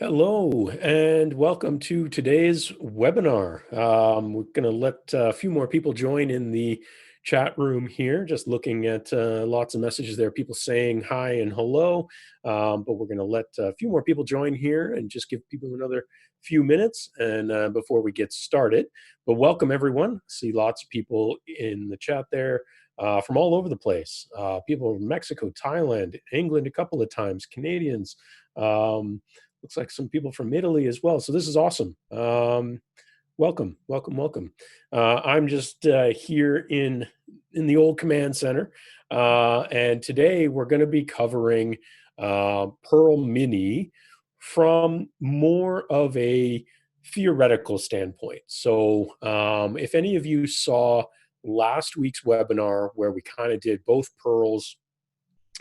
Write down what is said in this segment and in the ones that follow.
Hello and welcome to today's webinar. We're going to let a few more people join in the chat room here, just looking at lots of messages there, people saying hi and hello, but we're going to let a few more people join here and just give people another few minutes and before we get started. But welcome everyone. See lots of people in the chat there from all over the place. People from Mexico, Thailand, England a couple of times, Canadians, looks like some people from Italy as well. So this is awesome. Welcome, welcome, welcome. I'm just here in the old command center, and today we're going to be covering Perl Mini from more of a theoretical standpoint. So if any of you saw last week's webinar where we kind of did both Perls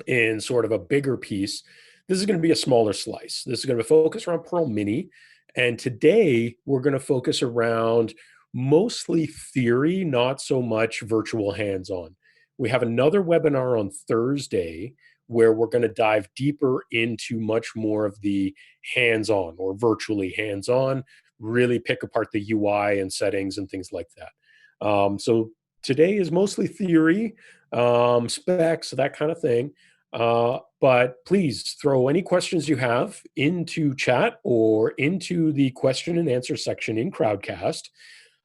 in sort of a bigger piece, this is going to be a smaller slice. This is going to focus around Perl Mini. And today we're going to focus around mostly theory, not so much virtual hands-on. We have another webinar on Thursday where we're going to dive deeper into much more of the hands-on or virtually hands-on, really pick apart the UI and settings and things like that. So today is mostly theory, specs, that kind of thing. But please throw any questions you have into chat or into the question and answer section in Crowdcast.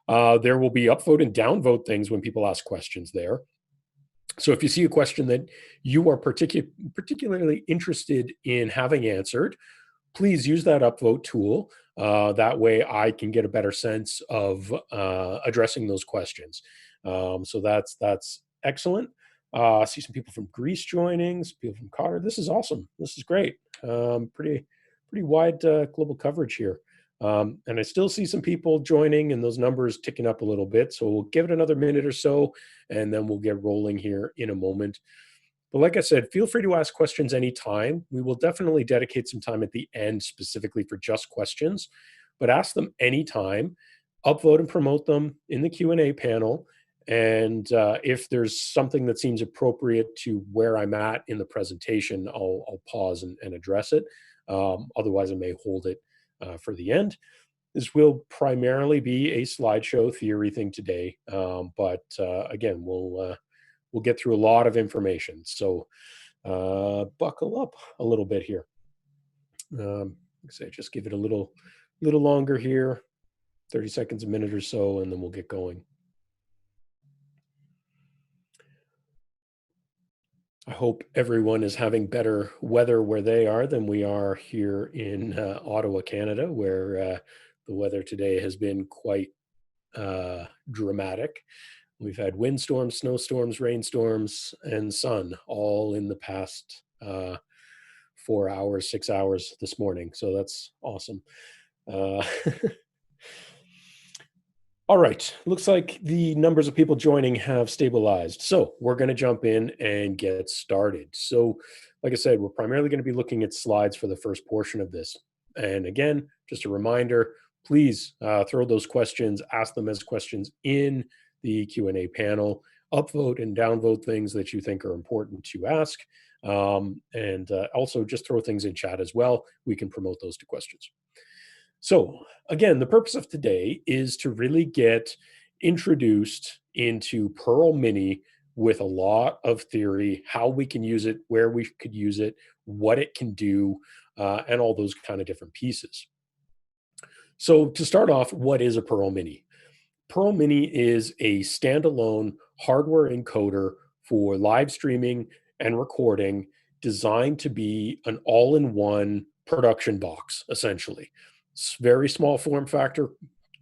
There will be upvote and downvote things when people ask questions there. So if you see a question that you are particularly interested in having answered, please use that upvote tool. That way I can get a better sense of addressing those questions. So that's excellent. I see some people from Greece joining, some people from Qatar. This is awesome. This is great. Pretty wide global coverage here. And I still see some people joining and those numbers ticking up a little bit. So we'll give it another minute or so, and then we'll get rolling here in a moment. But like I said, feel free to ask questions anytime. We will definitely dedicate some time at the end specifically for just questions, but ask them anytime. Upvote and promote them in the Q&A panel. And if there's something that seems appropriate to where I'm at in the presentation, I'll pause and address it. Otherwise, I may hold it for the end. This will primarily be a slideshow theory thing today, but again, we'll get through a lot of information. So buckle up a little bit here. Like I say, just give it a little longer here, 30 seconds, a minute or so, and then we'll get going. I hope everyone is having better weather where they are than we are here in Ottawa, Canada, where the weather today has been quite dramatic. We've had windstorms, snowstorms, rainstorms, and sun all in the past 4 hours, 6 hours this morning. So that's awesome. All right, looks like the numbers of people joining have stabilized. So we're going to jump in and get started. So like I said, we're primarily going to be looking at slides for the first portion of this. And again, just a reminder, please throw those questions, ask them as questions in the Q&A panel, upvote and downvote things that you think are important to ask. And also just throw things in chat as well. We can promote those to questions. So again, the purpose of today is to really get introduced into Perl Mini with a lot of theory, how we can use it, where we could use it, what it can do, and all those kind of different pieces. So to start off, what is a Perl Mini? Perl Mini is a standalone hardware encoder for live streaming and recording designed to be an all-in-one production box, essentially. It's very small form factor,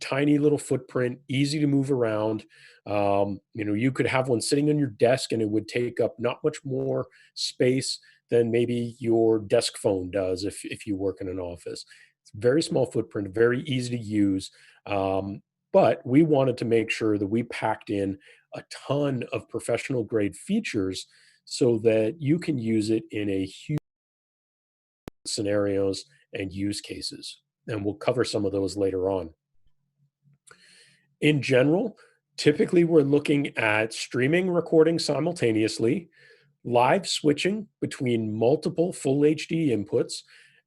tiny little footprint, easy to move around. You could have one sitting on your desk and it would take up not much more space than maybe your desk phone does if you work in an office. It's very small footprint, very easy to use. But we wanted to make sure that we packed in a ton of professional grade features so that you can use it in a huge scenarios and use cases. And we'll cover some of those later on. In general, typically we're looking at streaming, recording simultaneously, live switching between multiple full HD inputs,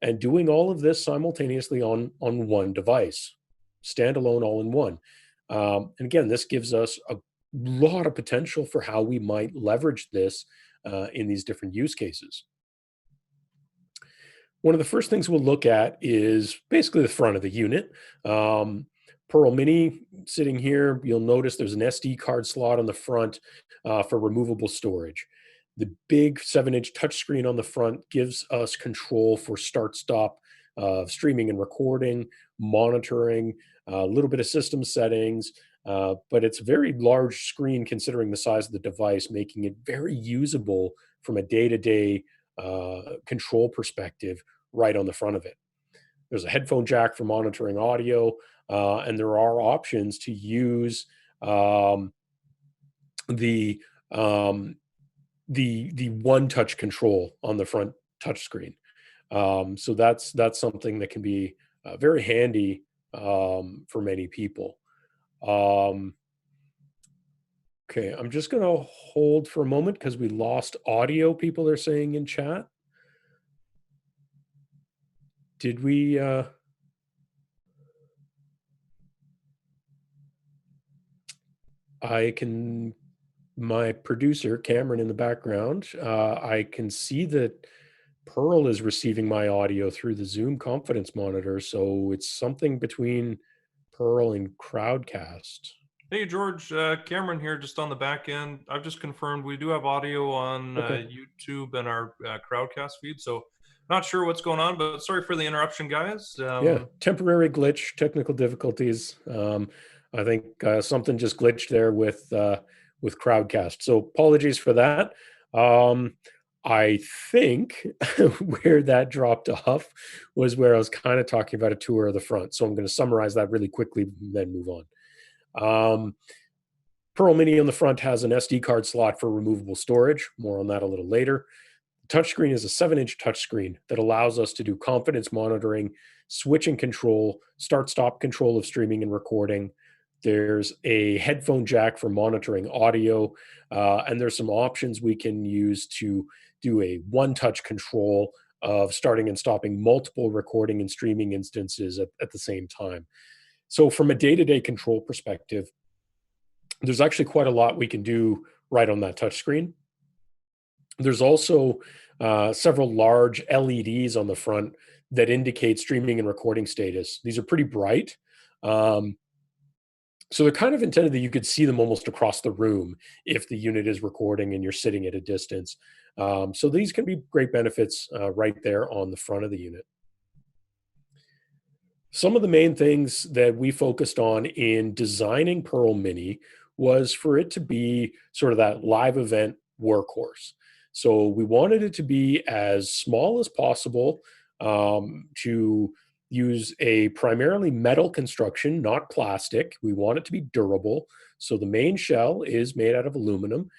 and doing all of this simultaneously on one device, standalone, all in one. And again, this gives us a lot of potential for how we might leverage this in these different use cases. One of the first things we'll look at is basically the front of the unit. Um, Pearl Mini sitting here, you'll notice there's an SD card slot on the front for removable storage. The big 7-inch touchscreen on the front gives us control for start stop streaming and recording, monitoring, a little bit of system settings, but it's a very large screen considering the size of the device, making it very usable from a day to day control perspective right on the front of it. There's a headphone jack for monitoring audio, and there are options to use um, the um, the one touch control on the front touchscreen. So that's something that can be very handy for many people. Um, okay, I'm just going to hold for a moment because we lost audio. People are saying in chat. Did we? I can my producer, Cameron, in the background, I can see that Pearl is receiving my audio through the Zoom confidence monitor, so it's something between Pearl and Crowdcast. Hey George, Cameron here, just on the back end. I've just confirmed we do have audio on Okay. YouTube and our Crowdcast feed, so not sure what's going on, but sorry for the interruption, guys. Yeah, temporary glitch, technical difficulties. I think something just glitched there with Crowdcast. So apologies for that. Um, I think where that dropped off was where I was kind of talking about a tour of the front. So I'm going to summarize that really quickly, and then move on. Um, Pearl Mini on the front has an SD card slot for removable storage. More on that a little later. Touchscreen is a 7-inch touchscreen that allows us to do confidence monitoring, switching control, start stop control of streaming and recording. There's a headphone jack for monitoring audio, and there's some options we can use to do a one touch control of starting and stopping multiple recording and streaming instances at the same time. So, from a day to day control perspective, there's actually quite a lot we can do right on that touchscreen. There's also several large LEDs on the front that indicate streaming and recording status. These are pretty bright. Um, so they're kind of intended that you could see them almost across the room if the unit is recording and you're sitting at a distance. So these can be great benefits right there on the front of the unit. Some of the main things that we focused on in designing Pearl Mini was for it to be sort of that live event workhorse. So we wanted it to be as small as possible, to use a primarily metal construction, not plastic. We want it to be durable. So the main shell is made out of aluminum,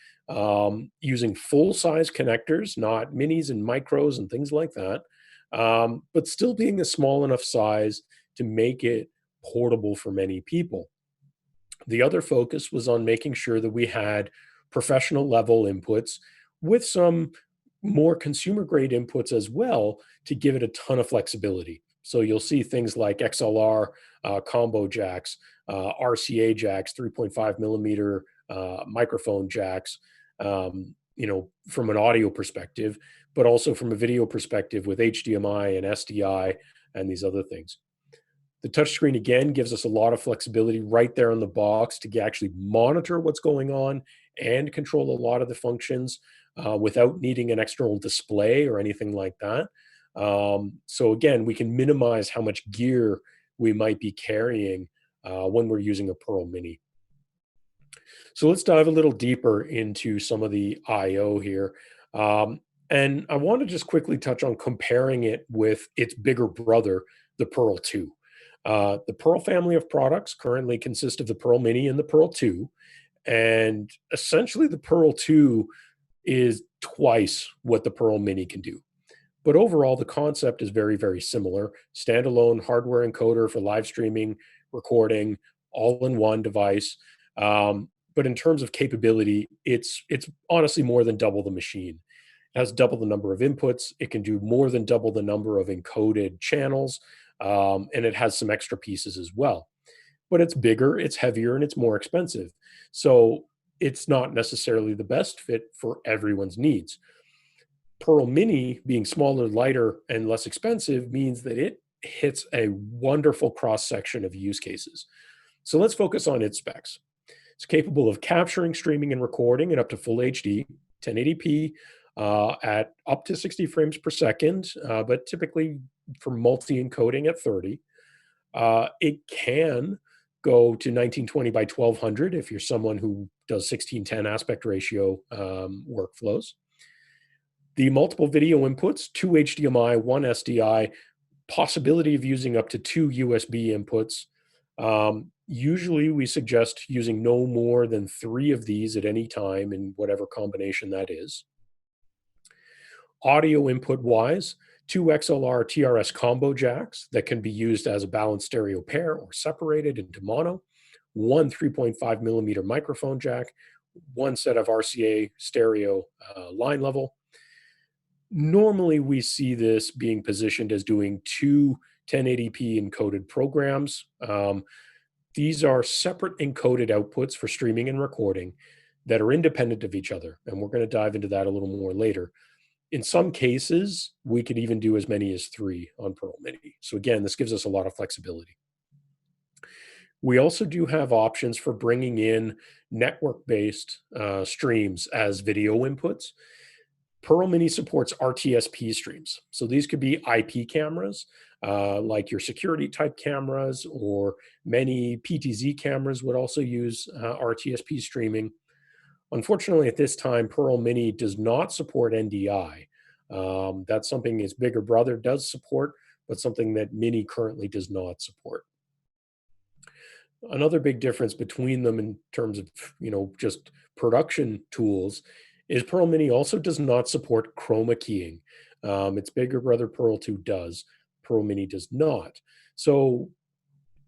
using full size connectors, not minis and micros and things like that, but still being a small enough size to make it portable for many people. The other focus was on making sure that we had professional level inputs with some more consumer grade inputs as well to give it a ton of flexibility. So you'll see things like XLR combo jacks, RCA jacks, 3.5 millimeter microphone jacks, from an audio perspective, but also from a video perspective with HDMI and SDI and these other things. The touchscreen again gives us a lot of flexibility right there on the box to actually monitor what's going on and control a lot of the functions without needing an external display or anything like that. So again, we can minimize how much gear we might be carrying when we're using a Pearl Mini. So let's dive a little deeper into some of the I/O here. Um, and I want to just quickly touch on comparing it with its bigger brother, the Pearl 2. The Pearl family of products currently consist of the Pearl Mini and the Pearl 2. And essentially, the Pearl 2 is twice what the Pearl Mini can do. But overall, the concept is very, very similar. Standalone hardware encoder for live streaming, recording, all in one device. But in terms of capability, it's honestly more than double the machine. has double the number of inputs. It can do more than double the number of encoded channels, and it has some extra pieces as well. But it's bigger, it's heavier, and it's more expensive. So it's not necessarily the best fit for everyone's needs. Pearl Mini, being smaller, lighter, and less expensive, means that it hits a wonderful cross section of use cases. So let's focus on its specs. It's capable of capturing, streaming, and recording in up to full HD, 1080p, at up to 60 frames per second, but typically for multi encoding at 30. It can go to 1920 by 1200 if you're someone who does 16:10 aspect ratio workflows. The multiple video inputs, two HDMI, one SDI, possibility of using up to two USB inputs. Usually, we suggest using no more than three of these at any time in whatever combination that is. Audio input wise, two XLR TRS combo jacks that can be used as a balanced stereo pair or separated into mono, one 3.5 millimeter microphone jack, one set of RCA stereo line level. Normally, we see this being positioned as doing two 1080p encoded programs. These are separate encoded outputs for streaming and recording that are independent of each other. And we're going to dive into that a little more later. In some cases, we could even do as many as three on Pearl Mini. So again, this gives us a lot of flexibility. We also do have options for bringing in network-based streams as video inputs. Pearl Mini supports RTSP streams. So these could be IP cameras, like your security type cameras, or many PTZ cameras would also use RTSP streaming. Unfortunately, at this time, Pearl Mini does not support NDI. That's something its bigger brother does support, but something that Mini currently does not support. Another big difference between them in terms of, just production tools is Pearl Mini also does not support chroma keying. Its bigger brother Pearl 2 does. Pearl Mini does not. So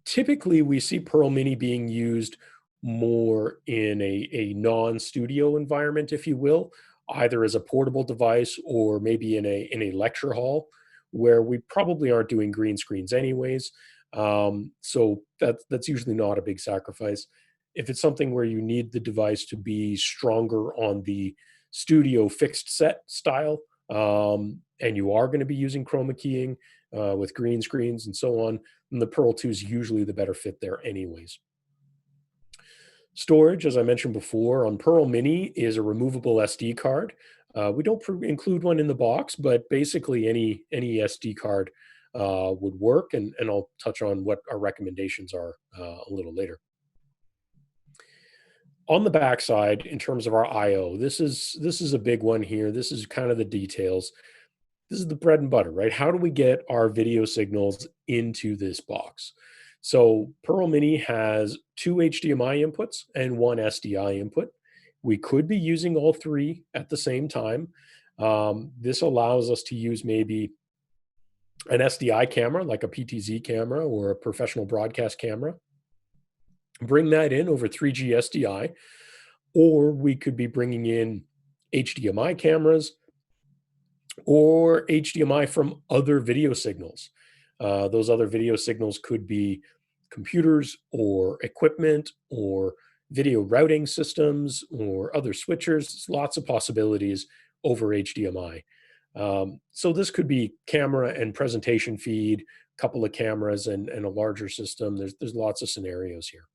typically we see Pearl Mini being used more in a non-studio environment, if you will, either as a portable device or maybe in a lecture hall where we probably aren't doing green screens anyways. So that's usually not a big sacrifice. If it's something where you need the device to be stronger on the studio fixed set style, and you are going to be using chroma keying with green screens and so on, then the Pearl 2 is usually the better fit there anyways. Storage, as I mentioned before, on Pearl Mini is a removable SD card. We don't include one in the box, but basically any SD card would work, and I'll touch on what our recommendations are a little later. On the backside, in terms of our I/O, this is a big one here. This is kind of the details. This is the bread and butter, right? How do we get our video signals into this box? So Pearl Mini has two HDMI inputs and one SDI input. We could be using all three at the same time. This allows us to use maybe an SDI camera, like a PTZ camera or a professional broadcast camera, bring that in over 3G SDI, or we could be bringing in HDMI cameras or HDMI from other video signals. Those other video signals could be computers or equipment or video routing systems or other switchers. There's lots of possibilities over HDMI. So this could be camera and presentation feed, a couple of cameras and a larger system. There's lots of scenarios here.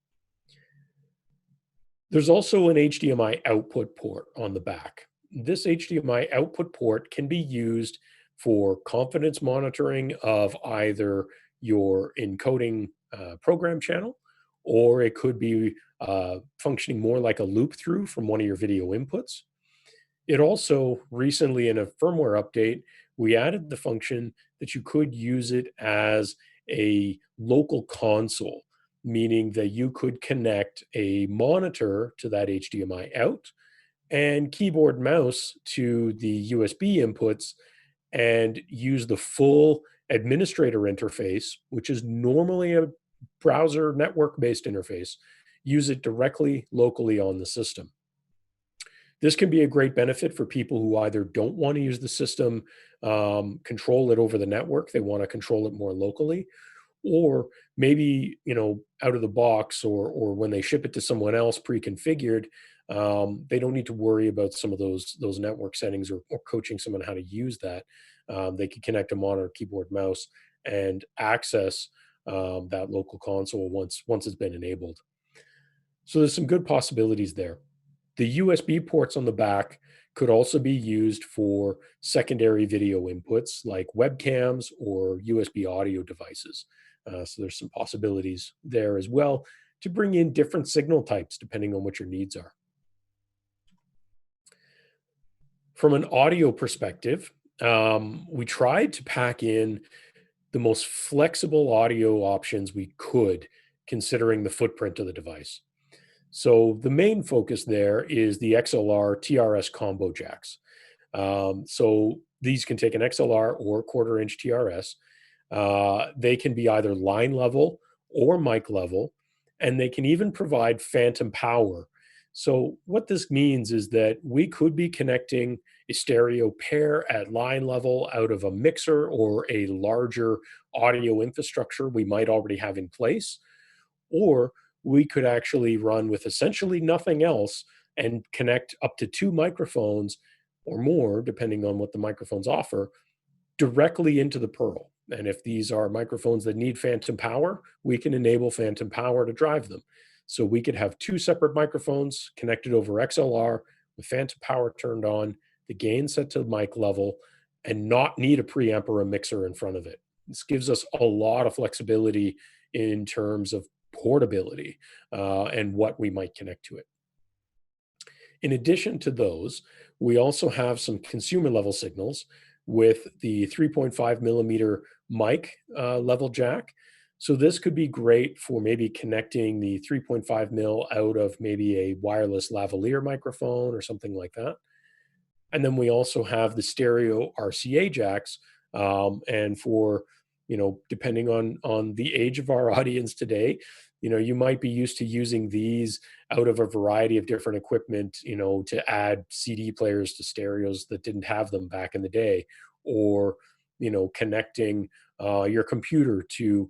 There's also an HDMI output port on the back. This HDMI output port can be used for confidence monitoring of either your encoding program channel, or it could be functioning more like a loop through from one of your video inputs. It also recently, in a firmware update, we added the function that you could use it as a local console, meaning that you could connect a monitor to that HDMI out and keyboard mouse to the USB inputs and use the full administrator interface, which is normally a browser network based interface, use it directly locally on the system. This can be a great benefit for people who either don't want to use the system, control it over the network, they want to control it more locally, or maybe out of the box, or when they ship it to someone else pre-configured, they don't need to worry about some of those network settings, or coaching someone how to use that. They can connect a monitor, keyboard, mouse, and access that local console once it's been enabled. So there's some good possibilities there. The USB ports on the back could also be used for secondary video inputs like webcams or USB audio devices. So there's some possibilities there as well to bring in different signal types depending on what your needs are. From an audio perspective, we tried to pack in the most flexible audio options we could, considering the footprint of the device. So the main focus there is the XLR TRS combo jacks. So these can take an XLR or quarter-inch TRS. They can be either line level or mic level, and they can even provide phantom power. So what this means is that we could be connecting a stereo pair at line level out of a mixer or a larger audio infrastructure we might already have in place, or we could actually run with essentially nothing else and connect up to two microphones or more, depending on what the microphones offer, directly into the Pearl. And if these are microphones that need phantom power, we can enable phantom power to drive them. So we could have two separate microphones connected over XLR with phantom power turned on, the gain set to mic level, and not need a preamp or a mixer in front of it. This gives us a lot of flexibility in terms of portability and what we might connect to it. In addition to those, we also have some consumer level signals with the 3.5 millimeter mic level jack. So this could be great for maybe connecting the 3.5 mil out of maybe a wireless lavalier microphone or something like that. And then we also have the stereo RCA jacks. And for, depending on the age of our audience today, you might be used to using these out of a variety of different equipment, to add CD players to stereos that didn't have them back in the day, or, connecting your computer to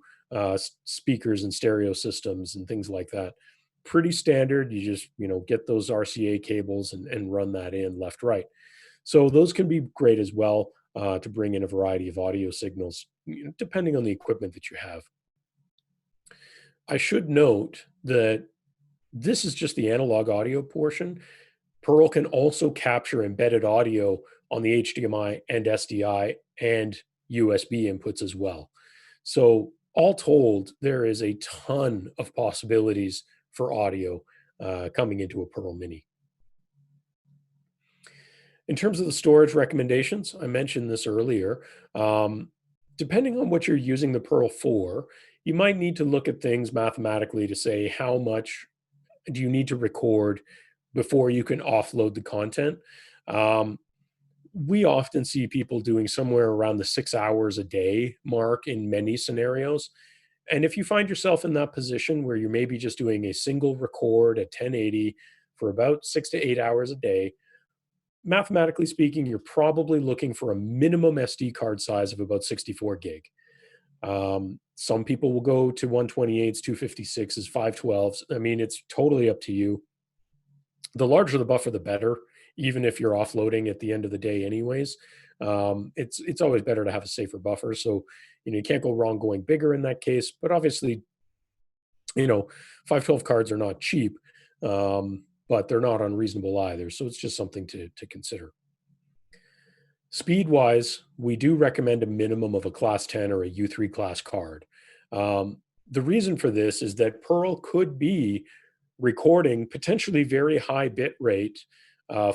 speakers and stereo systems and things like that. Pretty standard. You just, get those RCA cables and run that in left, right. So those can be great as well to bring in a variety of audio signals, depending on the equipment that you have. I should note that this is just the analog audio portion. Pearl can also capture embedded audio on the HDMI and SDI and USB inputs as well. So all told, there is a ton of possibilities for audio coming into a Pearl Mini. In terms of the storage recommendations, I mentioned this earlier. Depending on what you're using the Pearl for, you might need to look at things mathematically to say how much do you need to record before you can offload the content. Um, we often see people doing somewhere around the 6 hours a day mark in many scenarios. And if you find yourself in that position where you're maybe just doing a single record at 1080 for about 6 to 8 hours a day, mathematically speaking, you're probably looking for a minimum SD card size of about 64 gig. Some people will go to 128s, 256s, 512s. I mean, it's totally up to you. The larger the buffer, the better, even if you're offloading at the end of the day anyways. It's always better to have a safer buffer. So, you can't go wrong going bigger in that case. But obviously, 512 cards are not cheap. But they're not unreasonable either. So it's just something to consider. Speed wise, we do recommend a minimum of a class 10 or a U3 class card. The reason for this is that Pearl could be recording potentially very high bit rate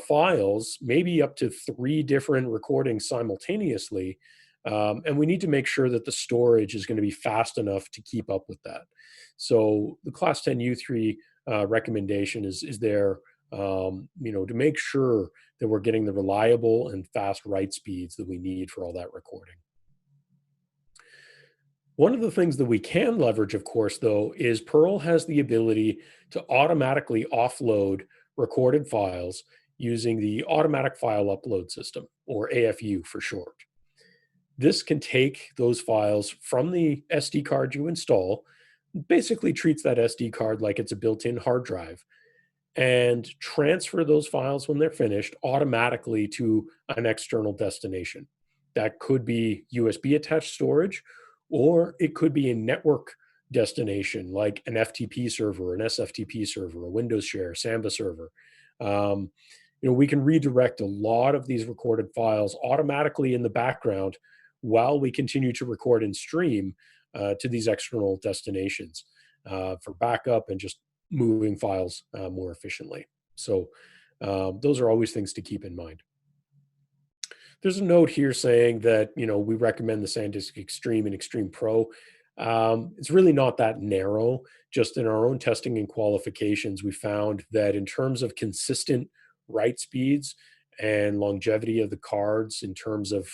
files, maybe up to 3 different recordings simultaneously. And we need to make sure that the storage is going to be fast enough to keep up with that. So the class 10 U3 recommendation is there, to make sure that we're getting the reliable and fast write speeds that we need for all that recording. One of the things that we can leverage, of course, though, is Pearl has the ability to automatically offload recorded files using the automatic file upload system, or AFU for short. This can take those files from the SD card you install, basically treats that SD card like it's a built in hard drive, and transfer those files when they're finished automatically to an external destination. That could be USB attached storage, or it could be a network destination like an FTP server, an SFTP server, a Windows Share, Samba server. Um, we can redirect a lot of these recorded files automatically in the background while we continue to record and stream to these external destinations for backup and just moving files more efficiently. So those are always things to keep in mind. There's a note here saying that we recommend the SanDisk Extreme and Extreme Pro. It's really not that narrow. Just in our own testing and qualifications, we found that in terms of consistent write speeds and longevity of the cards, in terms of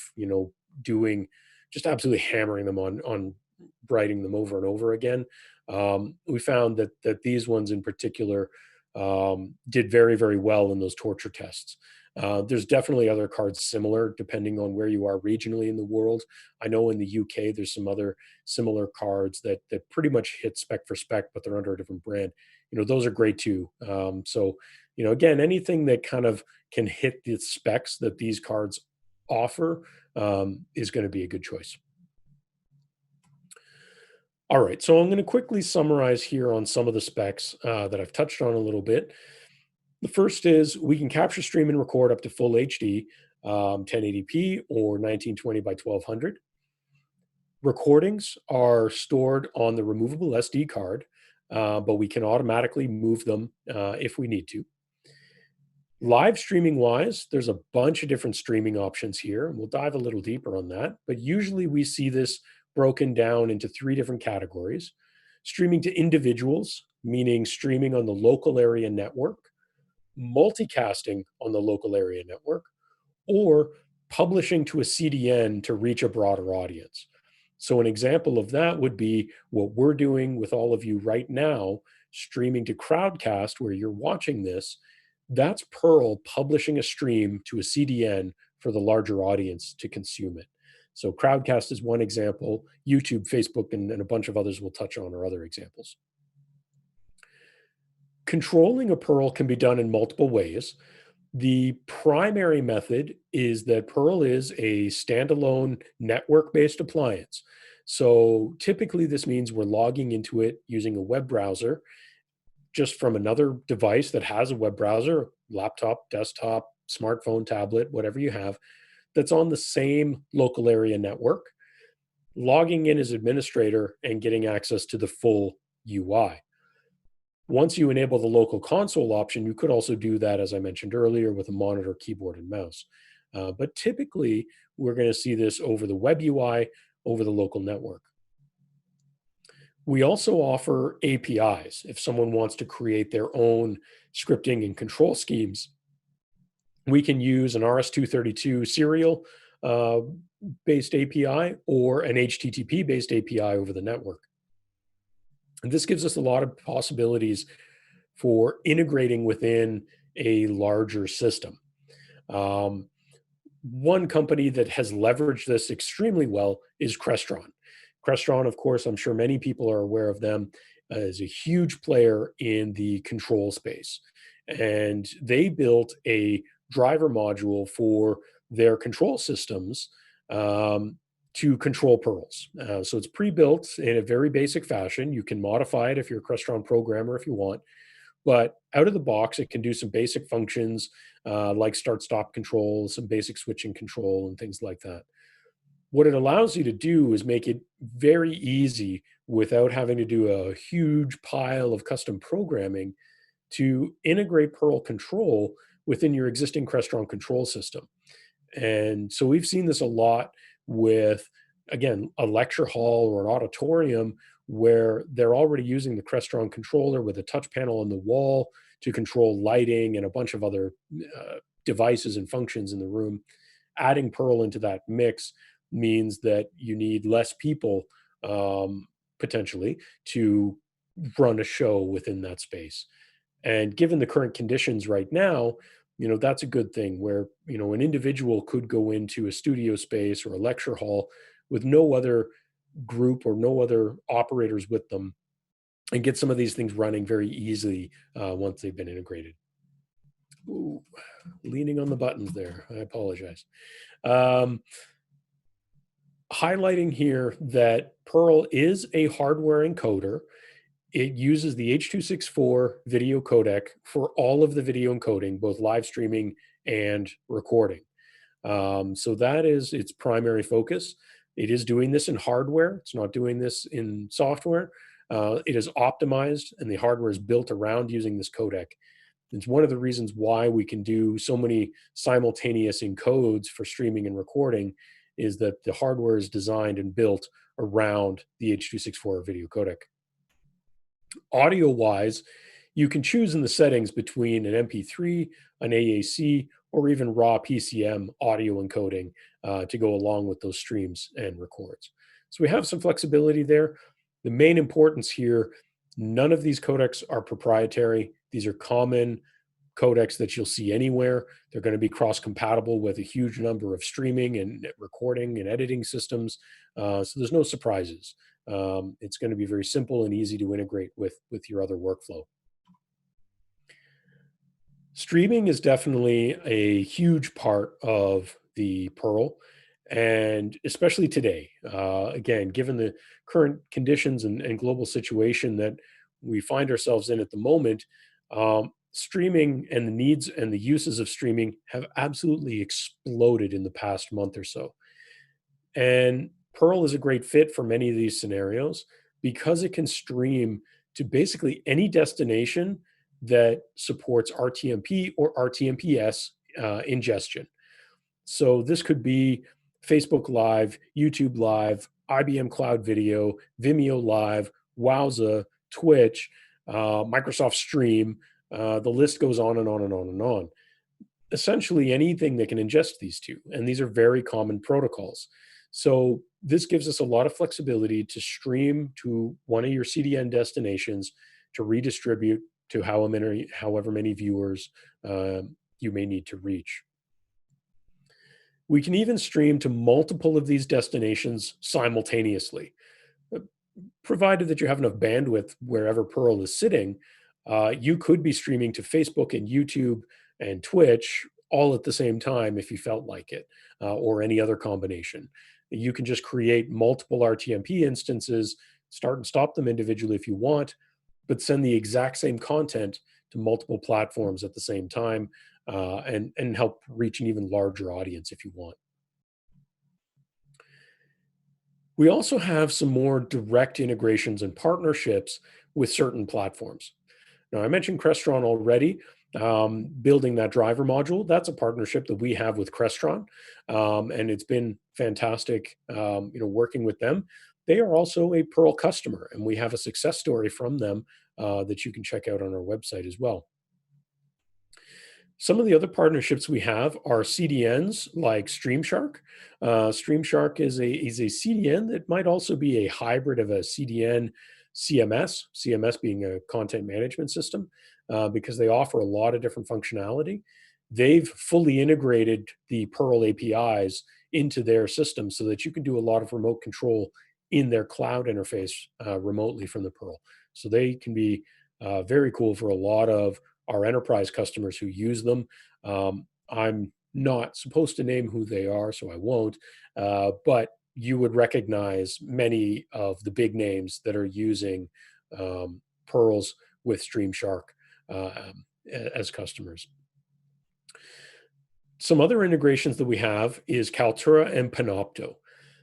doing just absolutely hammering them on writing them over and over again, we found that these ones in particular did very, very well in those torture tests. There's definitely other cards similar depending on where you are regionally in the world. I know in the UK there's some other similar cards that pretty much hit spec for spec, but they're under a different brand. Those are great too. So again, anything that kind of can hit the specs that these cards offer is going to be a good choice. All right, so I'm going to quickly summarize here on some of the specs that I've touched on a little bit. The first is we can capture, stream, and record up to full HD, 1080p or 1920 by 1200. Recordings are stored on the removable SD card, but we can automatically move them if we need to. Live streaming wise, there's a bunch of different streaming options here, and we'll dive a little deeper on that. But usually we see this broken down into three different categories: streaming to individuals, meaning streaming on the local area network; multicasting on the local area network; or publishing to a CDN to reach a broader audience. So, an example of that would be what we're doing with all of you right now, streaming to Crowdcast, where you're watching this. That's Pearl publishing a stream to a CDN for the larger audience to consume it. So, Crowdcast is one example. YouTube, Facebook, and a bunch of others we'll touch on are other examples. Controlling a Pearl can be done in multiple ways. The primary method is that Pearl is a standalone network-based appliance. So typically this means we're logging into it using a web browser just from another device that has a web browser, laptop, desktop, smartphone, tablet, whatever you have, that's on the same local area network, logging in as administrator and getting access to the full UI. Once you enable the local console option, you could also do that, as I mentioned earlier, with a monitor, keyboard, and mouse. But typically, we're going to see this over the web UI, over the local network. We also offer APIs. If someone wants to create their own scripting and control schemes, we can use an RS-232 serial based API or an HTTP based API over the network. And this gives us a lot of possibilities for integrating within a larger system. Um, One company that has leveraged this extremely well is Crestron. Crestron, of course, I'm sure many people are aware of them, is a huge player in the control space. And they built a driver module for their control systems to control pearls. So it's pre-built in a very basic fashion. You can modify it if you're a Crestron programmer if you want, but out of the box, it can do some basic functions like start-stop control, some basic switching control, and things like that. What it allows you to do is make it very easy without having to do a huge pile of custom programming to integrate Perl control within your existing Crestron control system. And so we've seen this a lot with, again, a lecture hall or an auditorium where they're already using the Crestron controller with a touch panel on the wall to control lighting and a bunch of other devices and functions in the room. Adding Perl into that mix means that you need less people potentially to run a show within that space. And given the current conditions right now, That's a good thing where, an individual could go into a studio space or a lecture hall with no other group or no other operators with them and get some of these things running very easily once they've been integrated. Ooh, leaning on the buttons there. I apologize. Um, Highlighting here that Perl is a hardware encoder. It uses the H.264 video codec for all of the video encoding, both live streaming and recording. So that is its primary focus. It is doing this in hardware. It's not doing this in software. It is optimized, and the hardware is built around using this codec. It's one of the reasons why we can do so many simultaneous encodes for streaming and recording is that the hardware is designed and built around the H.264 video codec. Audio wise, you can choose in the settings between an MP3, an AAC, or even raw PCM audio encoding to go along with those streams and records. So we have some flexibility there. The main importance here, none of these codecs are proprietary. These are common codecs that you'll see anywhere. They're going to be cross compatible with a huge number of streaming and recording and editing systems. So there's no surprises. It's going to be very simple and easy to integrate with your other workflow. Streaming is definitely a huge part of the Pearl, and especially today. Again, given the current conditions and global situation that we find ourselves in at the moment, streaming and the needs and the uses of streaming have absolutely exploded in the past month or so. And Pearl is a great fit for many of these scenarios because it can stream to basically any destination that supports RTMP or RTMPS ingestion. So this could be Facebook Live, YouTube Live, IBM Cloud Video, Vimeo Live, Wowza, Twitch, Microsoft Stream. The list goes on and on and on and on. Essentially anything that can ingest these two. And these are very common protocols. So this gives us a lot of flexibility to stream to one of your CDN destinations to redistribute to however many viewers you may need to reach. We can even stream to multiple of these destinations simultaneously. Uh, Provided that you have enough bandwidth wherever Pearl is sitting, you could be streaming to Facebook and YouTube and Twitch all at the same time if you felt like it, or any other combination. You can just create multiple RTMP instances, start and stop them individually if you want, but send the exact same content to multiple platforms at the same time, and help reach an even larger audience if you want. We also have some more direct integrations and partnerships with certain platforms. Now, I mentioned Crestron already. Building that driver module, that's a partnership that we have with Crestron, and it's been fantastic. Working with them. They are also a Pearl customer, and we have a success story from them that you can check out on our website as well. Some of the other partnerships we have are CDNs like Streamshark. Streamshark is a CDN that might also be a hybrid of a CDN CMS being a content management system, because they offer a lot of different functionality. They've fully integrated the Pearl APIs into their system so that you can do a lot of remote control in their cloud interface remotely from the Pearl. So they can be very cool for a lot of our enterprise customers who use them. I'm not supposed to name who they are, so I won't. But you would recognize many of the big names that are using Pearls with Streamshark as customers. Some other integrations that we have is Kaltura and Panopto.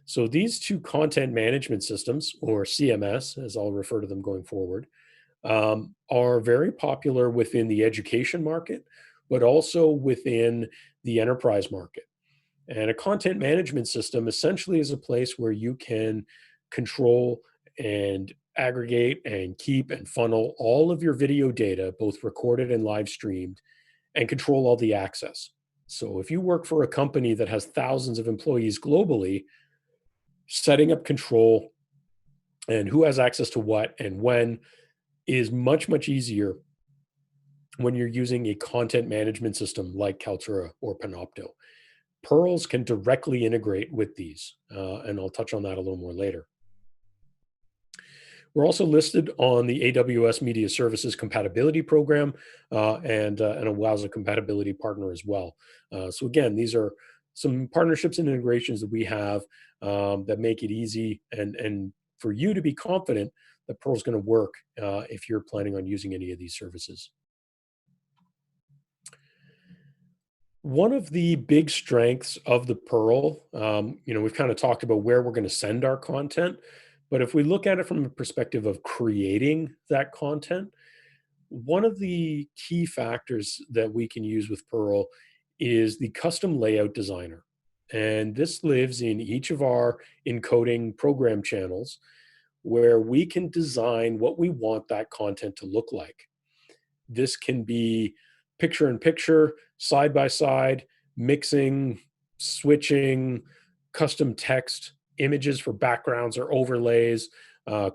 So these two content management systems, or CMS, as I'll refer to them going forward, are very popular within the education market, but also within the enterprise market. And a content management system essentially is a place where you can control and aggregate and keep and funnel all of your video data, both recorded and live streamed, and control all the access. So if you work for a company that has thousands of employees globally, setting up control and who has access to what and when is much, much easier when you're using a content management system like Kaltura or Panopto. Pearls can directly integrate with these, and I'll touch on that a little more later. We're also listed on the AWS Media Services Compatibility Program and a Wowza compatibility partner as well. So again, these are some partnerships and integrations that we have that make it easy and for you to be confident that Pearl's going to work if you're planning on using any of these services. One of the big strengths of the Pearl, we've kind of talked about where we're going to send our content, but if we look at it from a perspective of creating that content, one of the key factors that we can use with Pearl is the custom layout designer. And this lives in each of our encoding program channels where we can design what we want that content to look like. This can be picture in picture, side by side, mixing, switching, custom text, images for backgrounds or overlays,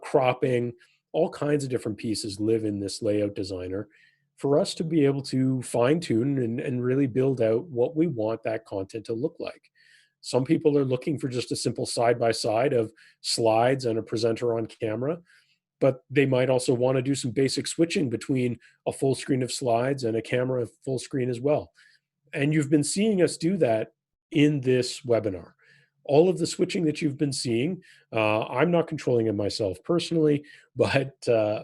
cropping, all kinds of different pieces live in this layout designer for us to be able to fine tune and really build out what we want that content to look like. Some people are looking for just a simple side by side of slides and a presenter on camera, but they might also want to do some basic switching between a full screen of slides and a camera full screen as well. And you've been seeing us do that in this webinar. All of the switching that you've been seeing, I'm not controlling it myself personally, but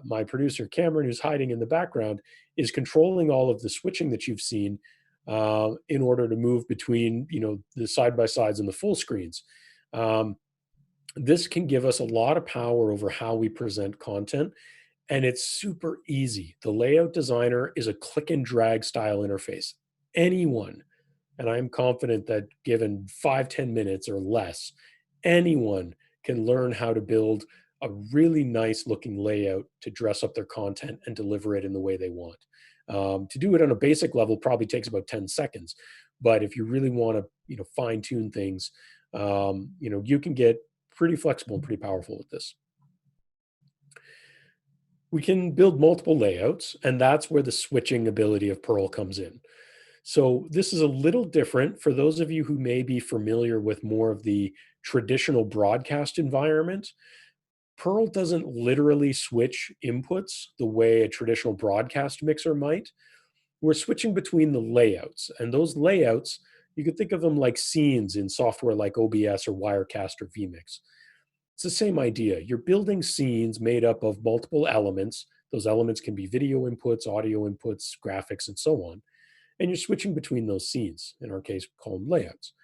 my producer Cameron, who's hiding in the background, is controlling all of the switching that you've seen in order to move between, the side by sides and the full screens. Um, this can give us a lot of power over how we present content, and it's super easy. The layout designer is a click and drag style interface. Anyone, and I'm confident that given 5-10 minutes or less, anyone can learn how to build a really nice looking layout to dress up their content and deliver it in the way they want. To do it on a basic level probably takes about 10 seconds. But if you really want to, fine tune things, you can get pretty flexible and pretty powerful with this. We can build multiple layouts, and that's where the switching ability of Perl comes in. So this is a little different for those of you who may be familiar with more of the traditional broadcast environment. Perl doesn't literally switch inputs the way a traditional broadcast mixer might. We're switching between the layouts, and those layouts, you could think of them like scenes in software like OBS or Wirecast or vMix. It's the same idea. You're building scenes made up of multiple elements. Those elements can be video inputs, audio inputs, graphics, and so on. And you're switching between those scenes. In our case, we call them layouts.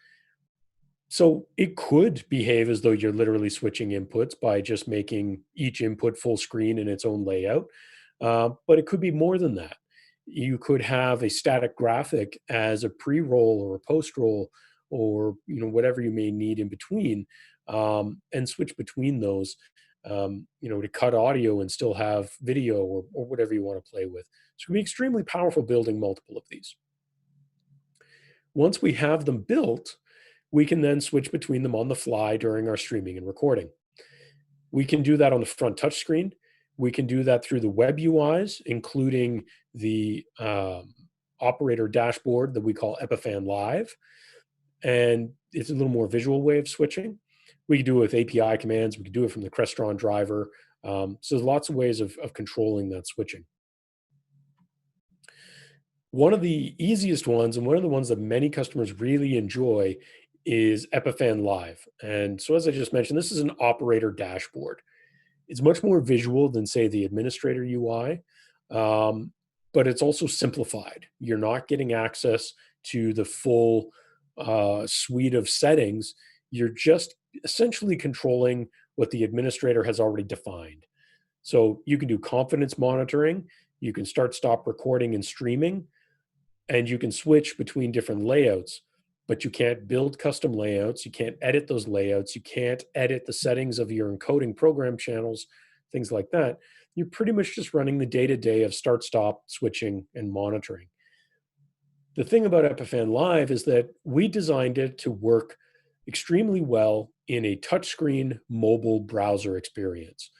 So it could behave as though you're literally switching inputs by just making each input full screen in its own layout. But it could be more than that. You could have a static graphic as a pre-roll or a post-roll or whatever you may need in between, and switch between those, to cut audio and still have video or whatever you want to play with. So it can be extremely powerful building multiple of these. Once we have them built, we can then switch between them on the fly during our streaming and recording. We can do that on the front touchscreen. We can do that through the web UIs, including the operator dashboard that we call Epiphan Live. And it's a little more visual way of switching. We can do it with API commands. We can do it from the Crestron driver. So there's lots of ways of controlling that switching. One of the easiest ones, and one of the ones that many customers really enjoy, is Epiphan Live. And so, as I just mentioned, this is an operator dashboard. It's much more visual than, say, the administrator UI, but it's also simplified. You're not getting access to the full suite of settings. You're just essentially controlling what the administrator has already defined. So you can do confidence monitoring, you can start, stop recording and streaming, and you can switch between different layouts, but you can't build custom layouts. You can't edit those layouts. You can't edit the settings of your encoding program channels, things like that. You're pretty much just running the day-to-day of start, stop, switching, and monitoring. The thing about Epiphan Live is that we designed it to work extremely well in a touchscreen mobile browser experience.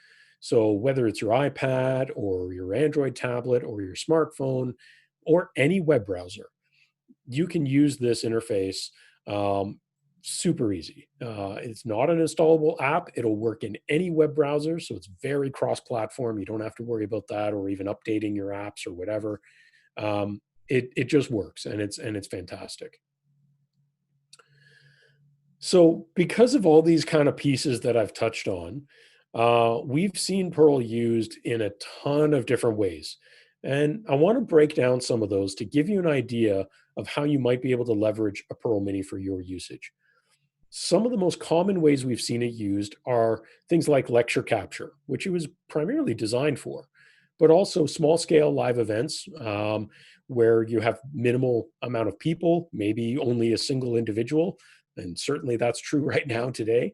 So whether it's your iPad or your Android tablet or your smartphone, or any web browser. You can use this interface super easy. It's not an installable app. It'll work in any web browser, so it's very cross-platform. You don't have to worry about that or even updating your apps or whatever. It just works, and it's fantastic. So, because of all these kind of pieces that I've touched on, we've seen Perl used in a ton of different ways. And I want to break down some of those to give you an idea of how you might be able to leverage a Perl Mini for your usage. Some of the most common ways we've seen it used are things like lecture capture, which it was primarily designed for, but also small scale live events where you have minimal amount of people, maybe only a single individual. And certainly that's true right now today.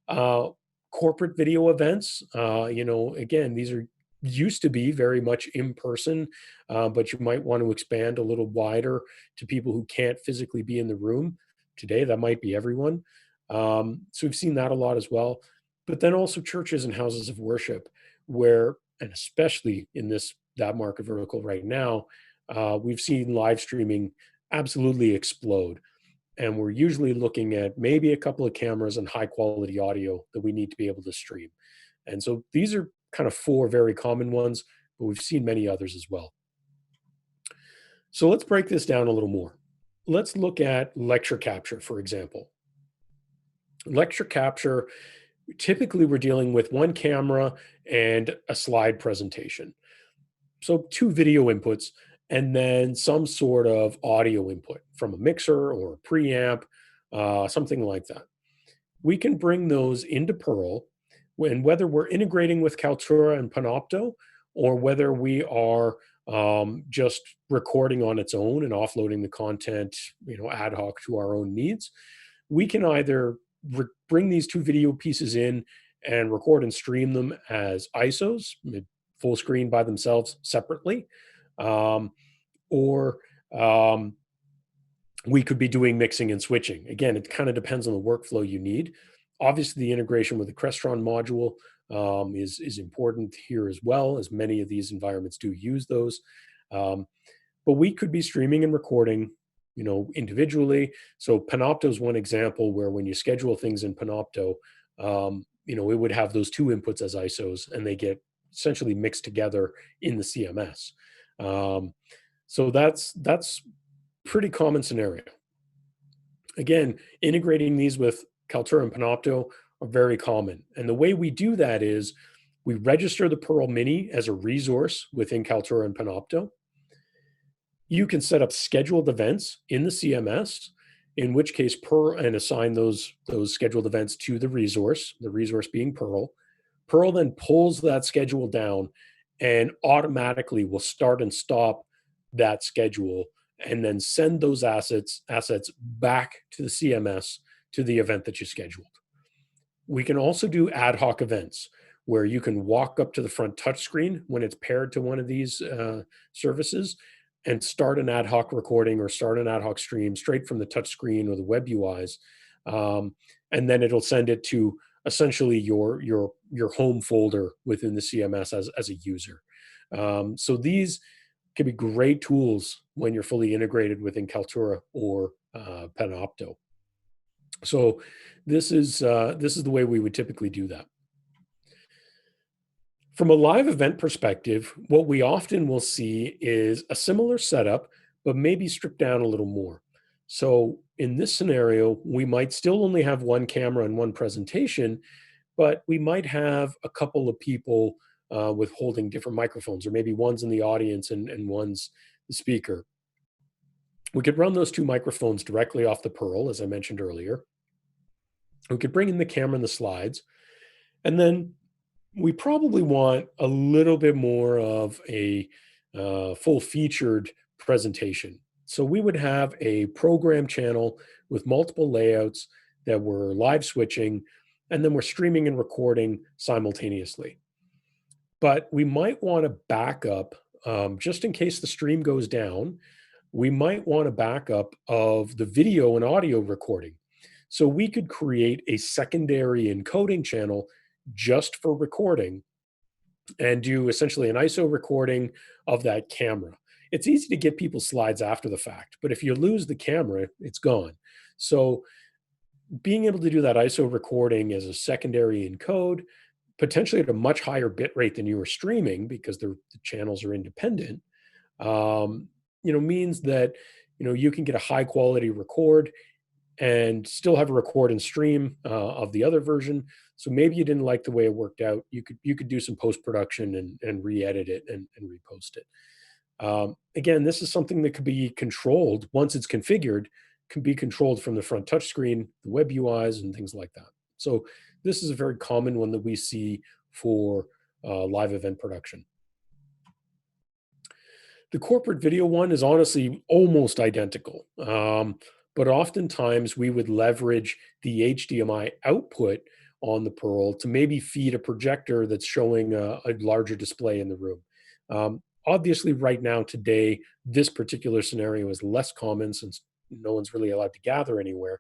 uh, Corporate video events, again, these are used to be very much in person, but you might want to expand a little wider to people who can't physically be in the room. Today, that might be everyone. So we've seen that a lot as well. But then also churches and houses of worship, where, and especially in that market vertical right now, we've seen live streaming absolutely explode, and we're usually looking at maybe a couple of cameras and high quality audio that we need to be able to stream. And so these are kind of four very common ones, but we've seen many others as well. So let's break this down a little more. Let's look at lecture capture, for example. Lecture capture, typically we're dealing with one camera and a slide presentation. So two video inputs and then some sort of audio input from a mixer or a preamp, something like that. We can bring those into Perl when, whether we're integrating with Kaltura and Panopto or whether we are just recording on its own and offloading the content, ad hoc to our own needs. We can either bring these two video pieces in and record and stream them as ISOs, full screen by themselves separately, um, or we could be doing mixing and switching. Again, it kind of depends on the workflow you need. Obviously, the integration with the Crestron module is important here as well, as many of these environments do use those. But we could be streaming and recording, individually. So Panopto is one example where when you schedule things in Panopto, it would have those two inputs as ISOs, and they get essentially mixed together in the CMS. So that's pretty common scenario. Again, integrating these with Kaltura and Panopto are very common. And the way we do that is we register the Perl Mini as a resource within Kaltura and Panopto. You can set up scheduled events in the CMS, in which case Perl, and assign those scheduled events to the resource being Perl. Perl then pulls that schedule down and automatically will start and stop that schedule and then send those assets back to the CMS to the event that you scheduled. We can also do ad hoc events where you can walk up to the front touchscreen when it's paired to one of these services and start an ad hoc recording or start an ad hoc stream straight from the touchscreen or the web UIs, and then it'll send it to essentially your home folder within the CMS as a user. So these can be great tools when you're fully integrated within Kaltura or Panopto. So this is the way we would typically do that. From a live event perspective, what we often will see is a similar setup, but maybe stripped down a little more. So in this scenario, we might still only have one camera and one presentation, but we might have a couple of people with holding different microphones, or maybe one's in the audience and one's the speaker. We could run those two microphones directly off the Perl, as I mentioned earlier. We could bring in the camera and the slides, and then we probably want a little bit more of a full featured presentation. So we would have a program channel with multiple layouts that we're live switching, and then we're streaming and recording simultaneously. But we might want to back up, just in case the stream goes down, we might want a backup of the video and audio recording. So we could create a secondary encoding channel just for recording and do essentially an ISO recording of that camera. it's easy to get people's slides after the fact, but if you lose the camera, it's gone. So being able to do that ISO recording as a secondary encode, potentially at a much higher bit rate than you were streaming because the channels are independent, um, means that you can get a high quality record and still have a record and stream of the other version. So maybe you didn't like the way it worked out. You could do some post production and re-edit it and repost it. Again, this is something that could be controlled once it's configured, can be controlled from the front touchscreen, the web UIs, and things like that. So this is a very common one that we see for live event production. The corporate video one is honestly almost identical, but oftentimes we would leverage the HDMI output on the Pearl to maybe feed a projector that's showing a larger display in the room. Obviously, right now, today, this particular scenario is less common since no one's really allowed to gather anywhere.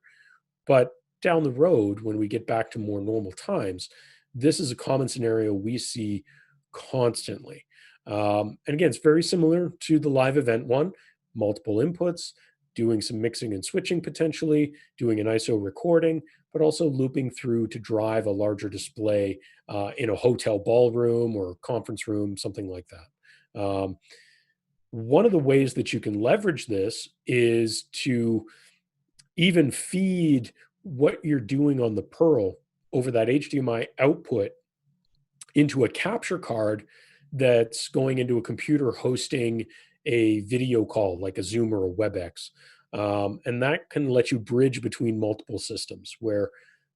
But down the road, when we get back to more normal times, this is a common scenario we see constantly. And again, it's very similar to the live event one, multiple inputs, doing some mixing and switching potentially, doing an ISO recording, but also looping through to drive a larger display in a hotel ballroom or conference room, something like that. One of the ways that you can leverage this is to even feed what you're doing on the Pearl over that HDMI output into a capture card that's going into a computer hosting a video call like a Zoom or a WebEx. And that can let you bridge between multiple systems where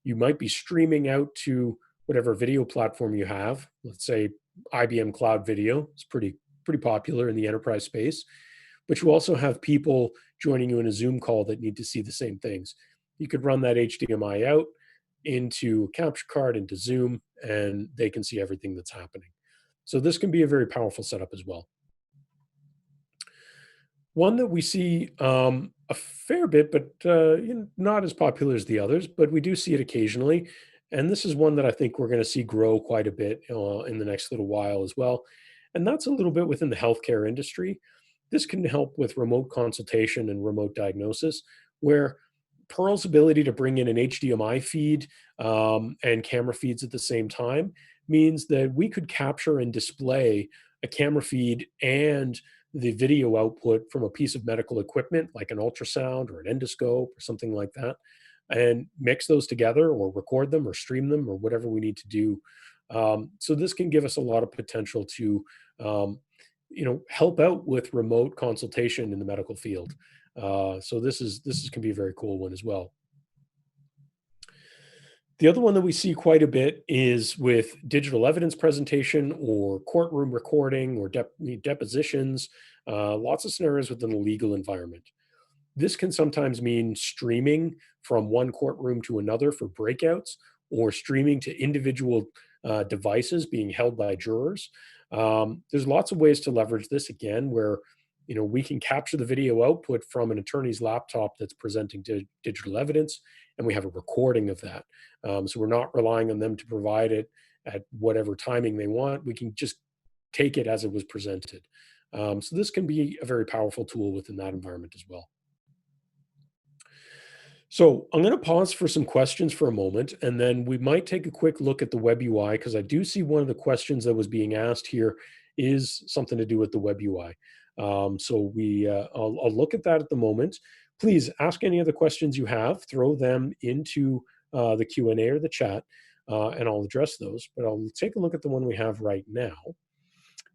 you might be streaming out to whatever video platform you have. Let's say IBM Cloud Video is pretty popular in the enterprise space, but you also have people joining you in a Zoom call that need to see the same things. You could run that HDMI out into a capture card, into Zoom, and they can see everything that's happening. So this can be a very powerful setup as well. One that we see a fair bit, but not as popular as the others, but we do see it occasionally. And this is one that I think we're going to see grow quite a bit in the next little while as well. And that's a little bit within the healthcare industry. This can help with remote consultation and remote diagnosis, where Pearl's ability to bring in an HDMI feed and camera feeds at the same time means that we could capture and display a camera feed and the video output from a piece of medical equipment like an ultrasound or an endoscope or something like that, and mix those together or record them or stream them or whatever we need to do. So this can give us a lot of potential to help out with remote consultation in the medical field. So this can be a very cool one as well. The other one that we see quite a bit is with digital evidence presentation or courtroom recording or depositions, lots of scenarios within the legal environment. This can sometimes mean streaming from one courtroom to another for breakouts or streaming to individual devices being held by jurors. There's lots of ways to leverage this again, where we can capture the video output from an attorney's laptop that's presenting digital evidence, and we have a recording of that. So we're not relying on them to provide it at whatever timing they want. We can just take it as it was presented. So this can be a very powerful tool within that environment as well. So I'm going to pause for some questions for a moment, and then we might take a quick look at the web UI because I do see one of the questions that was being asked here is something to do with the web UI. I'll look at that at the moment. Please ask any of the questions you have, throw them into the Q&A or the chat, and I'll address those. But I'll take a look at the one we have right now.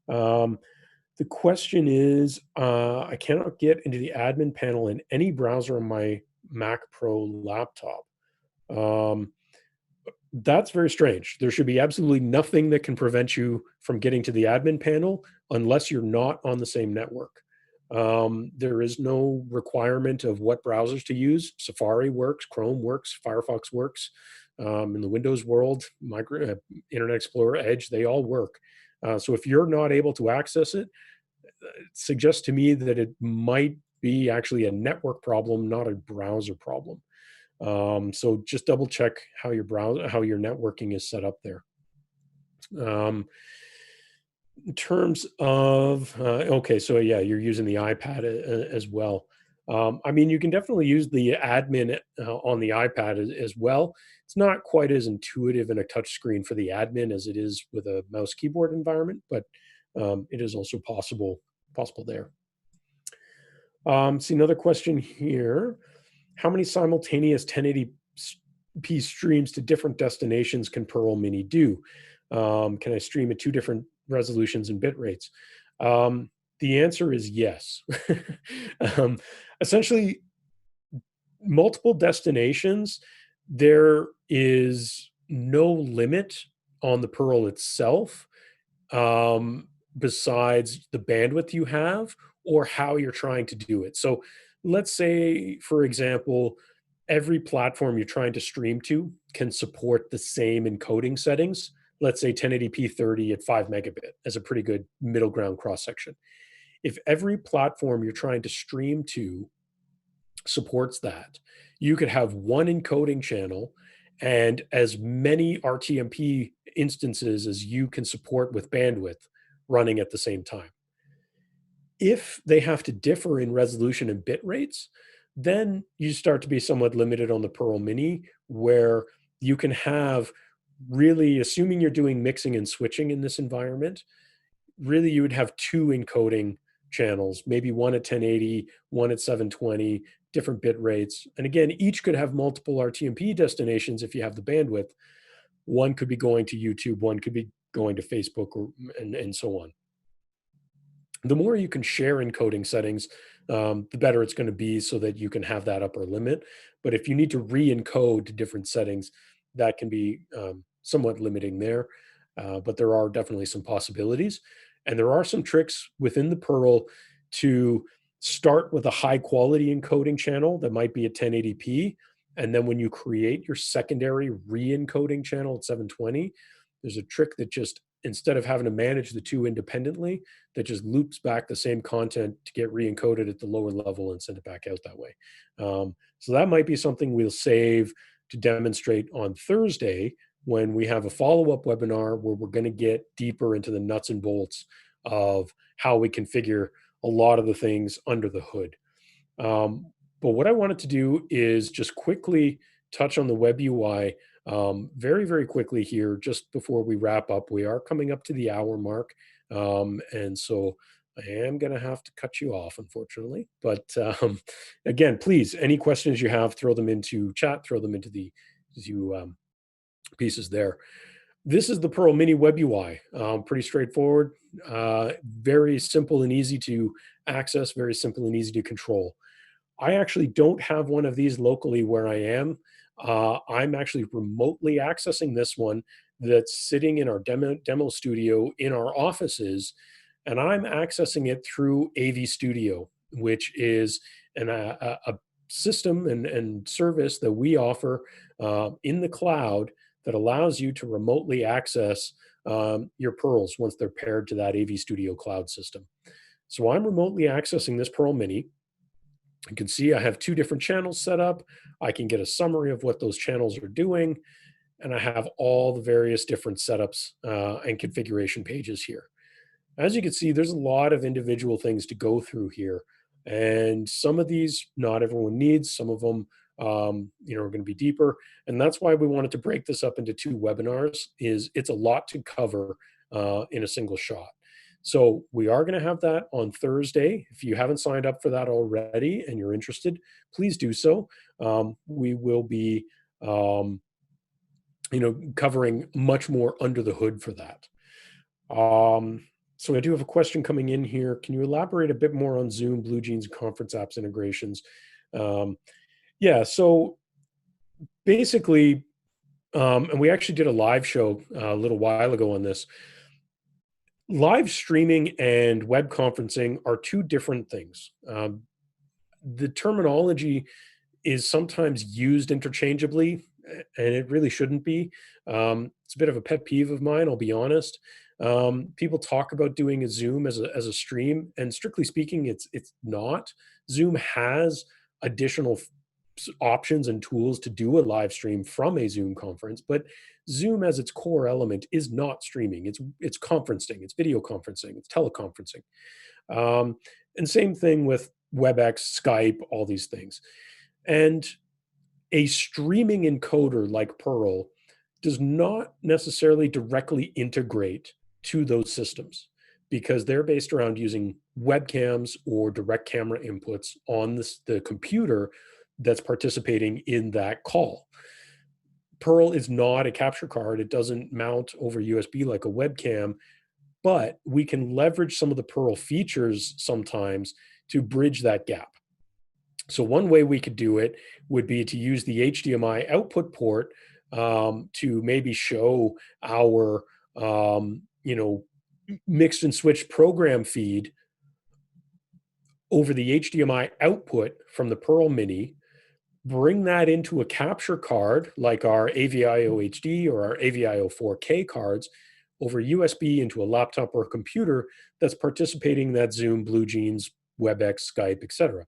The question is, I cannot get into the admin panel in any browser on my Mac Pro laptop. That's very strange. There should be absolutely nothing that can prevent you from getting to the admin panel unless you're not on the same network. There is no requirement of what browsers to use. Safari works, Chrome works, Firefox works. In the Windows world, Internet Explorer, Edge, they all work. So if you're not able to access it, it suggests to me that it might be actually a network problem, not a browser problem. So just double check how your networking is set up there. In terms of, okay, so yeah, you're using the iPad as well. I mean, you can definitely use the admin on the iPad as well. It's not quite as intuitive in a touch screen for the admin as it is with a mouse keyboard environment, but it is also possible there. See another question here. How many simultaneous 1080p streams to different destinations can Pearl Mini do? Can I stream at two different resolutions and bit rates? The answer is yes. um, Essentially, multiple destinations, there is no limit on the Pearl itself, um, besides the bandwidth you have or how you're trying to do it. So let's say, for example, every platform you're trying to stream to can support the same encoding settings. Let's say 1080p 30 at 5 megabit as a pretty good middle ground cross section. If every platform you're trying to stream to supports that, you could have one encoding channel and as many RTMP instances as you can support with bandwidth running at the same time. If they have to differ in resolution and bit rates, then you start to be somewhat limited on the Pearl Mini, where you can have really, assuming you're doing mixing and switching in this environment, really you would have two encoding channels, maybe one at 1080, one at 720, different bit rates. And again, each could have multiple RTMP destinations if you have the bandwidth. One could be going to YouTube, one could be going to Facebook, and so on. The more you can share encoding settings, the better it's going to be so that you can have that upper limit. But if you need to re-encode to different settings, that can be somewhat limiting there. But there are definitely some possibilities. And there are some tricks within the Perl to start with a high quality encoding channel that might be at 1080p. And then when you create your secondary re-encoding channel at 720, there's a trick that just, instead of having to manage the two independently, that just loops back the same content to get re-encoded at the lower level and send it back out that way. So that might be something we'll save to demonstrate on Thursday when we have a follow-up webinar where we're going to get deeper into the nuts and bolts of how we configure a lot of the things under the hood. But what I wanted to do is just quickly touch on the web UI very, very quickly here, just before we wrap up. We are coming up to the hour mark. And so I am going to have to cut you off, unfortunately. But again, please, any questions you have, throw them into chat, throw them into the pieces there. This is the Pearl Mini Web UI. Pretty straightforward, very simple and easy to access, very simple and easy to control. I actually don't have one of these locally where I am. I'm actually remotely accessing this one that's sitting in our demo studio in our offices, and I'm accessing it through AV Studio, which is a system and service that we offer in the cloud that allows you to remotely access your Pearls once they're paired to that AV Studio cloud system. So I'm remotely accessing this Pearl Mini. You can see I have two different channels set up. I can get a summary of what those channels are doing, and I have all the various different setups and configuration pages here. As you can see, there's a lot of individual things to go through here, and some of these not everyone needs. Some of them, are going to be deeper, and that's why we wanted to break this up into two webinars. Is it's a lot to cover in a single shot. So we are going to have that on Thursday. If you haven't signed up for that already and you're interested, please do so. We will be, covering much more under the hood for that. So I do have a question coming in here. Can you elaborate a bit more on Zoom, BlueJeans, conference apps integrations? Um, yeah, so basically, and we actually did a live show a little while ago on this. Live streaming and web conferencing are two different things. The terminology is sometimes used interchangeably, and it really shouldn't be. It's a bit of a pet peeve of mine, I'll be honest. People talk about doing a Zoom as a stream, and strictly speaking, it's not. Zoom has additional options and tools to do a live stream from a Zoom conference, but Zoom as its core element is not streaming. It's conferencing, it's video conferencing, it's teleconferencing. Um, and same thing with WebEx, Skype, all these things. And a streaming encoder like Perl does not necessarily directly integrate to those systems because they're based around using webcams or direct camera inputs on the computer that's participating in that call. Perl is not a capture card. It doesn't mount over USB like a webcam, but we can leverage some of the Perl features sometimes to bridge that gap. So one way we could do it would be to use the HDMI output port to maybe show our mixed and switched program feed over the HDMI output from the Pearl Mini, bring that into a capture card like our AVIO HD or our AVIO 4K cards over USB into a laptop or a computer that's participating in that Zoom, BlueJeans, WebEx, Skype, etc.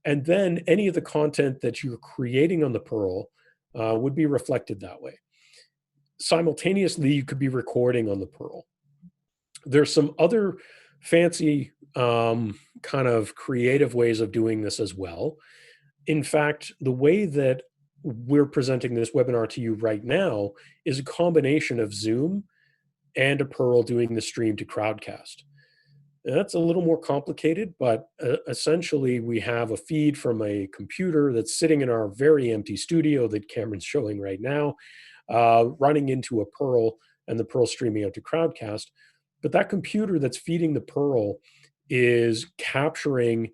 And then any of the content that you're creating on the Pearl would be reflected that way. Simultaneously, you could be recording on the Pearl. There's some other fancy kind of creative ways of doing this as well. In fact, the way that we're presenting this webinar to you right now is a combination of Zoom and a Pearl doing the stream to Crowdcast. That's a little more complicated, but essentially we have a feed from a computer that's sitting in our very empty studio that Cameron's showing right now, running into a Pearl and the Pearl streaming out to Crowdcast. But that computer that's feeding the Pearl is capturing,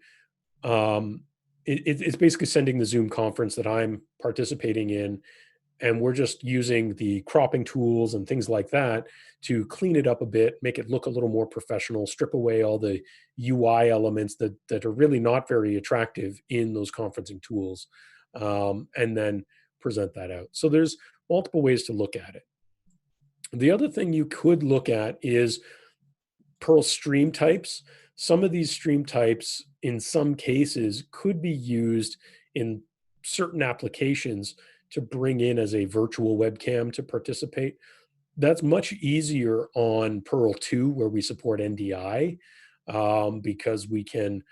it's basically sending the Zoom conference that I'm participating in, and we're just using the cropping tools and things like that to clean it up a bit, make it look a little more professional, strip away all the UI elements that are really not very attractive in those conferencing tools, and then present that out. So there's multiple ways to look at it. The other thing you could look at is Perl stream types. Some of these stream types, in some cases, could be used in certain applications to bring in as a virtual webcam to participate. That's much easier on Perl 2, where we support NDI, because we can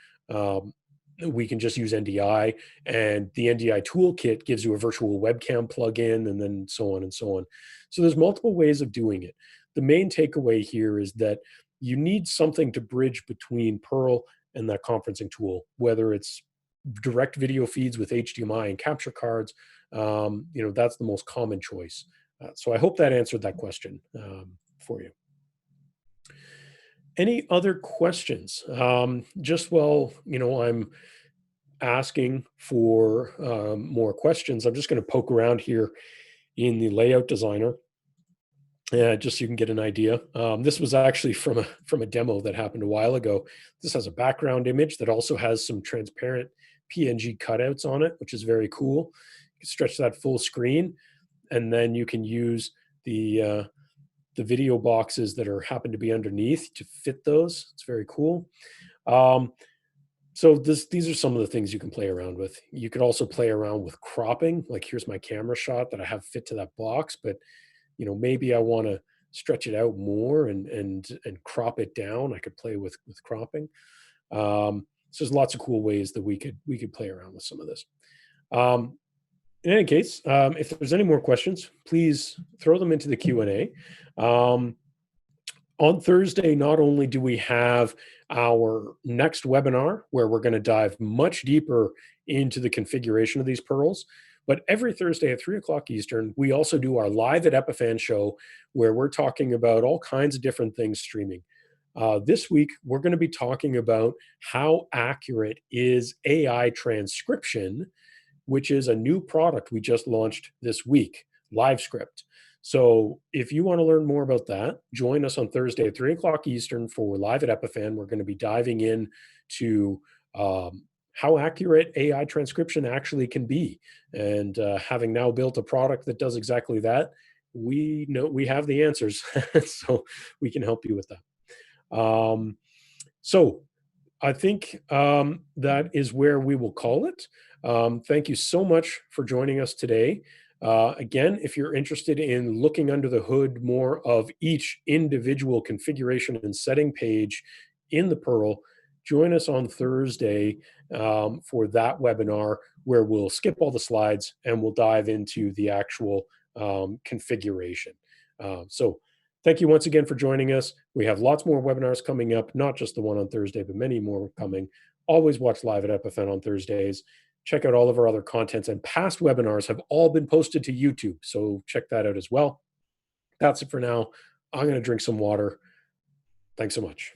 just use NDI, and the NDI toolkit gives you a virtual webcam plugin, and then so on and so on. So there's multiple ways of doing it. The main takeaway here is that you need something to bridge between Perl and that conferencing tool, whether it's direct video feeds with HDMI and capture cards. That's the most common choice. So I hope that answered that question for you. Any other questions? Just while I'm asking for more questions, I'm just going to poke around here in the layout designer, just so you can get an idea. This was actually from a demo that happened a while ago. This has a background image that also has some transparent PNG cutouts on it, which is very cool. You can stretch that full screen, and then you can use the video boxes that happen to be underneath to fit those. It's very cool. So these are some of the things you can play around with. You could also play around with cropping. Like, here's my camera shot that I have fit to that box, but maybe I want to stretch it out more and crop it down. I could play with cropping. So there's lots of cool ways that we could play around with some of this. In any case, if there's any more questions, please throw them into the Q&A. On Thursday, not only do we have our next webinar where we're going to dive much deeper into the configuration of these Pearls, but every Thursday at 3 o'clock Eastern, we also do our Live at Epiphan show where we're talking about all kinds of different things streaming. This week, we're going to be talking about how accurate is AI transcription, which is a new product we just launched this week, LiveScript. So if you want to learn more about that, join us on Thursday at 3 o'clock Eastern for Live at Epiphan. We're going to be diving in to how accurate AI transcription actually can be. And having now built a product that does exactly that, we know we have the answers. So we can help you with that. So I think that is where we will call it. Thank you so much for joining us today. Again, if you're interested in looking under the hood more of each individual configuration and setting page in the Perl, join us on Thursday for that webinar where we'll skip all the slides and we'll dive into the actual configuration. So thank you once again for joining us. We have lots more webinars coming up, not just the one on Thursday, but many more coming. Always watch live at Epiphan on Thursdays. Check out all of our other contents, and past webinars have all been posted to YouTube. So check that out as well. That's it for now. I'm going to drink some water. Thanks so much.